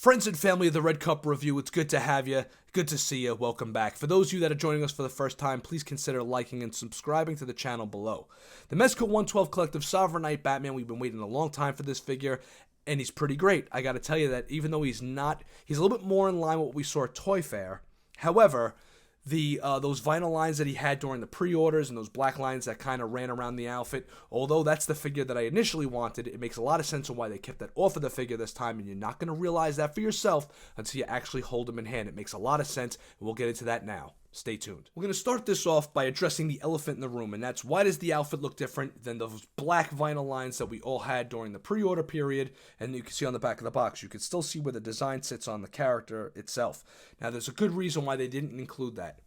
Friends and family of the Red Cup Review, it's good to have you. Good to see you. Welcome back. For those of you that are joining us for the first time, please consider liking and subscribing to the channel below. The Mezco 112 Collective Sovereign Knight Batman, we've been waiting a long time for this figure, and he's pretty great. I gotta tell you that even though he's a little bit more in line with what we saw at Toy Fair. However, those vinyl lines that he had during the pre-orders and those black lines that kind of ran around the outfit, although that's the figure that I initially wanted, it makes a lot of sense on why they kept that off of the figure this time, and you're not going to realize that for yourself until you actually hold him in hand. It makes a lot of sense, and we'll get into that now. Stay tuned. We're going to start this off by addressing the elephant in the room, and that's why does the outfit look different than those black vinyl lines that we all had during the pre-order period, and you can see on the back of the box. You can still see where the design sits on the character itself. Now, there's a good reason why they didn't include that.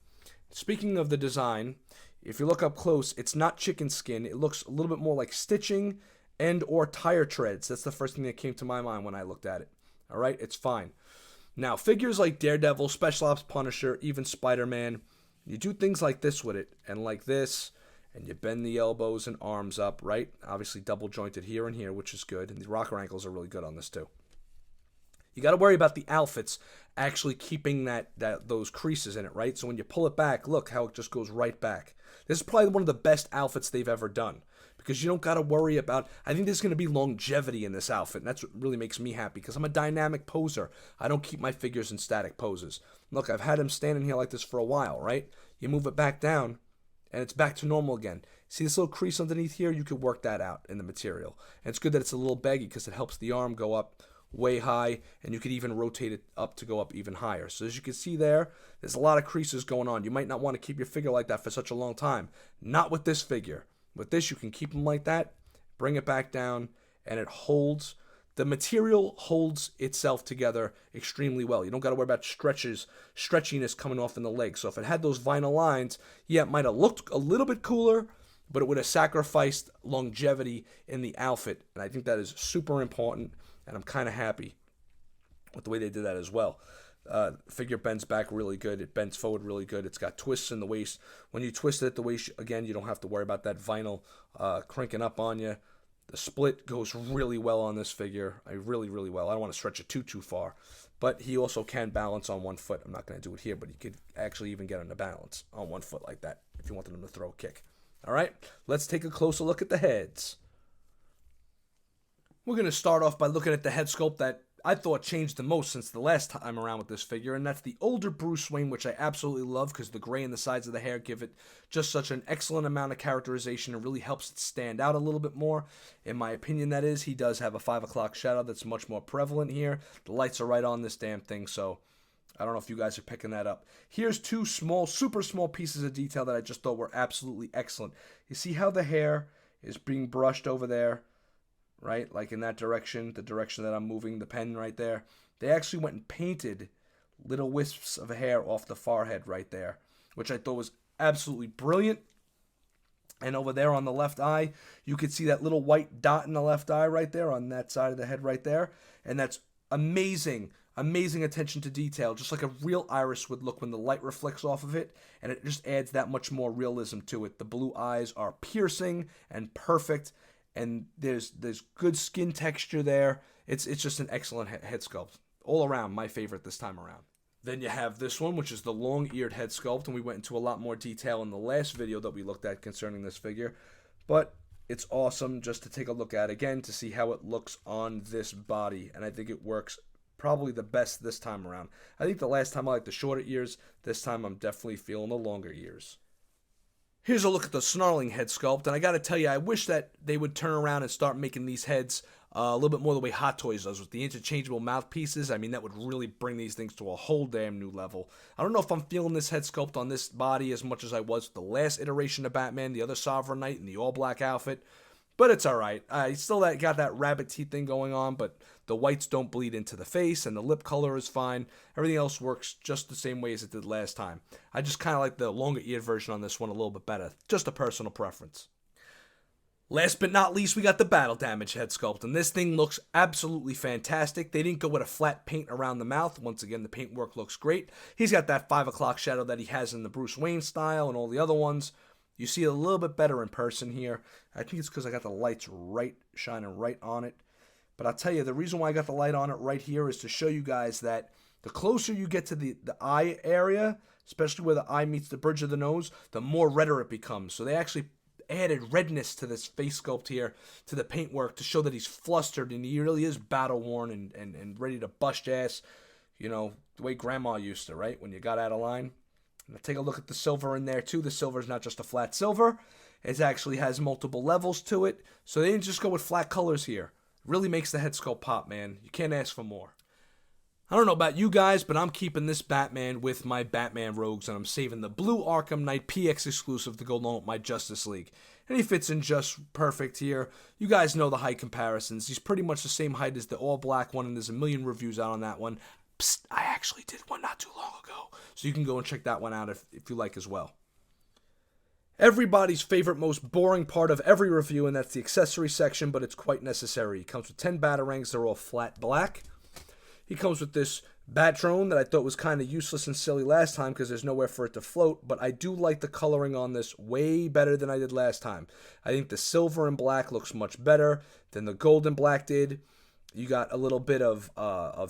Speaking of the design, if you look up close, it's not chicken skin. It looks a little bit more like stitching and or tire treads. That's the first thing that came to my mind when I looked at it. All right, it's fine. Now, figures like Daredevil, Special Ops Punisher, even Spider-Man, you do things like this with it, and like this, and you bend the elbows and arms up, right? Obviously double jointed here and here, which is good, and the rocker ankles are really good on this too. You got to worry about the outfits actually keeping those creases in it, right? So when you pull it back, look how it just goes right back. This is probably one of the best outfits they've ever done, because you don't got to worry about, I think there's going to be longevity in this outfit, and that's what really makes me happy, because I'm a dynamic poser. I don't keep my figures in static poses. Look, I've had him standing here like this for a while, right? You move it back down, and it's back to normal again. See this little crease underneath here? You could work that out in the material. And it's good that it's a little baggy, because it helps the arm go up way high, and you could even rotate it up to go up even higher. So as you can see there's a lot of creases going on. You might not want to keep your figure like that for such a long time. Not with this figure. With this, you can keep them like that, bring it back down, and it holds. The material holds itself together extremely well. You don't got to worry about stretchiness coming off in the legs. So if it had those vinyl lines, yeah, it might have looked a little bit cooler, but it would have sacrificed longevity in the outfit. And I think that is super important, and I'm kind of happy with the way they did that as well. Figure bends back really good. It bends forward really good. It's got twists in the waist. When you twist it at the waist, again, you don't have to worry about that vinyl cranking up on you. The split goes really well on this figure. Really well. I don't want to stretch it too far. But he also can balance on one foot. I'm not going to do it here, but he could actually even get him to balance on one foot like that if you wanted him to throw a kick. All right, let's take a closer look at the heads. We're going to start off by looking at the head sculpt that I thought changed the most since the last time around with this figure, and that's the older Bruce Wayne, which I absolutely love because the gray in the sides of the hair give it just such an excellent amount of characterization. It really helps it stand out a little bit more. In my opinion, that is. He does have a 5 o'clock shadow that's much more prevalent here. The lights are right on this damn thing, so I don't know if you guys are picking that up. Here's two super small pieces of detail that I just thought were absolutely excellent. You see how the hair is being brushed over there? Right, like in that direction, the direction that I'm moving the pen right there. They actually went and painted little wisps of hair off the forehead right there, which I thought was absolutely brilliant. And over there on the left eye, you could see that little white dot in the left eye right there on that side of the head right there. And that's amazing attention to detail, just like a real iris would look when the light reflects off of it, and it just adds that much more realism to it. The blue eyes are piercing and perfect. And there's good skin texture there. It's just an excellent head sculpt. All around, my favorite this time around. Then you have this one, which is the long-eared head sculpt, and we went into a lot more detail in the last video that we looked at concerning this figure. But it's awesome just to take a look at again to see how it looks on this body, and I think it works probably the best this time around. I think the last time I liked the shorter ears. This time I'm definitely feeling the longer ears. Here's a look at the snarling head sculpt, and I gotta tell you, I wish that they would turn around and start making these heads a little bit more the way Hot Toys does with the interchangeable mouthpieces. I mean, that would really bring these things to a whole damn new level. I don't know if I'm feeling this head sculpt on this body as much as I was with the last iteration of Batman, the other Sovereign Knight in the all-black outfit, but it's alright. I still got that rabbit teeth thing going on, but the whites don't bleed into the face, and the lip color is fine. Everything else works just the same way as it did last time. I just kind of like the longer-eared version on this one a little bit better. Just a personal preference. Last but not least, we got the battle damage head sculpt, and this thing looks absolutely fantastic. They didn't go with a flat paint around the mouth. Once again, the paint work looks great. He's got that 5 o'clock shadow that he has in the Bruce Wayne style and all the other ones. You see it a little bit better in person here. I think it's because I got the lights shining right on it. But I'll tell you, the reason why I got the light on it right here is to show you guys that the closer you get to the eye area, especially where the eye meets the bridge of the nose, the more redder it becomes. So they actually added redness to this face sculpt here, to the paintwork, to show that he's flustered and he really is battle worn and ready to bust ass, you know, the way grandma used to, right? When you got out of line. Now take a look at the silver in there too. The silver is not just a flat silver. It actually has multiple levels to it. So they didn't just go with flat colors here. It really makes the head sculpt pop, man. You can't ask for more. I don't know about you guys, but I'm keeping this Batman with my Batman Rogues, and I'm saving the blue Arkham Knight PX exclusive to go along with my Justice League. And he fits in just perfect here. You guys know the height comparisons. He's pretty much the same height as the all-black one, and there's a million reviews out on that one. Psst, I actually did one not too long ago, so you can go and check that one out if you like as well. Everybody's favorite, most boring part of every review, and that's the accessory section, but it's quite necessary. It comes with 10 batarangs. They're all flat black. He comes with this bat drone that I thought was kind of useless and silly last time because there's nowhere for it to float, but I do like the coloring on this way better than I did last time. I think the silver and black looks much better than the gold and black did. You got a little bit of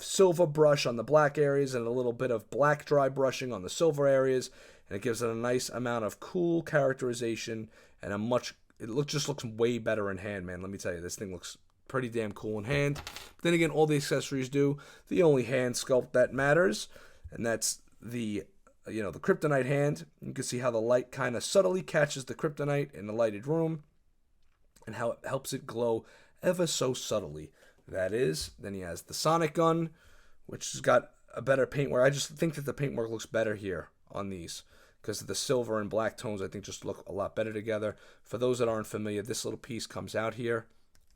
silver brush on the black areas and a little bit of black dry brushing on the silver areas, and it gives it a nice amount of cool characterization and just looks way better in hand, man. Let me tell you, this thing looks pretty damn cool in hand. But then again, all the accessories do. The only hand sculpt that matters, and that's the kryptonite hand. You can see how the light kind of subtly catches the kryptonite in the lighted room, and how it helps it glow ever so subtly. That is. Then he has the sonic gun, which has got a better paintwork. I just think that the paintwork looks better here on these, because the silver and black tones I think just look a lot better together. For those that aren't familiar, this little piece comes out here.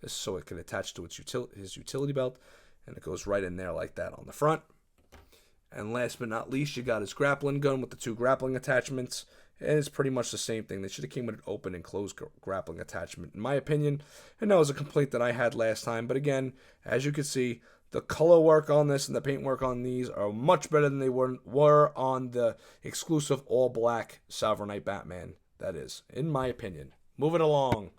This so it can attach to his utility belt, and it goes right in there like that on the front. And last but not least, you got his grappling gun with the 2 grappling attachments, and it's pretty much the same thing. They should have came with an open and closed grappling attachment, in my opinion, and that was a complaint that I had last time. But again, as you can see, the color work on this and the paint work on these are much better than they were on the exclusive all-black Sovereign Knight Batman, that is, in my opinion. Moving along.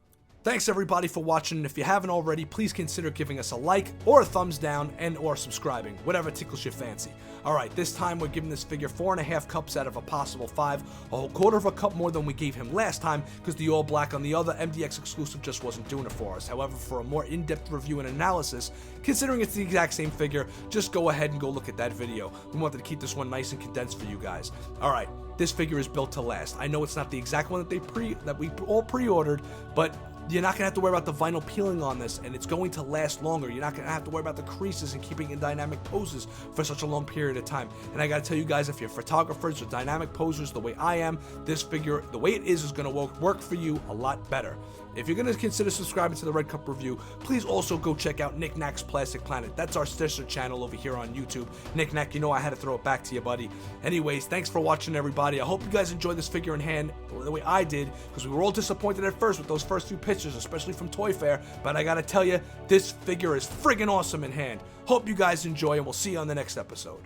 Thanks everybody for watching, and if you haven't already, please consider giving us a like or a thumbs down and or subscribing, whatever tickles your fancy. Alright, this time we're giving this figure 4.5 cups out of a possible 5, a whole quarter of a cup more than we gave him last time because the all black on the other MDX exclusive just wasn't doing it for us. However, for a more in-depth review and analysis, considering it's the exact same figure, just go ahead and go look at that video. We wanted to keep this one nice and condensed for you guys. Alright, this figure is built to last. I know it's not the exact one that we all pre-ordered, but you're not going to have to worry about the vinyl peeling on this, and it's going to last longer. You're not going to have to worry about the creases and keeping in dynamic poses for such a long period of time. And I got to tell you guys, if you're photographers or dynamic posers the way I am, this figure, the way it is going to work for you a lot better. If you're going to consider subscribing to the Red Cup Review, please also go check out Nick Knack's Plastic Planet. That's our sister channel over here on YouTube. Nick Knack, you know I had to throw it back to you, buddy. Anyways, thanks for watching, everybody. I hope you guys enjoyed this figure in hand the way I did, because we were all disappointed at first with those first few pictures, especially from Toy Fair, but I gotta tell you, this figure is friggin' awesome in hand. Hope you guys enjoy, and we'll see you on the next episode.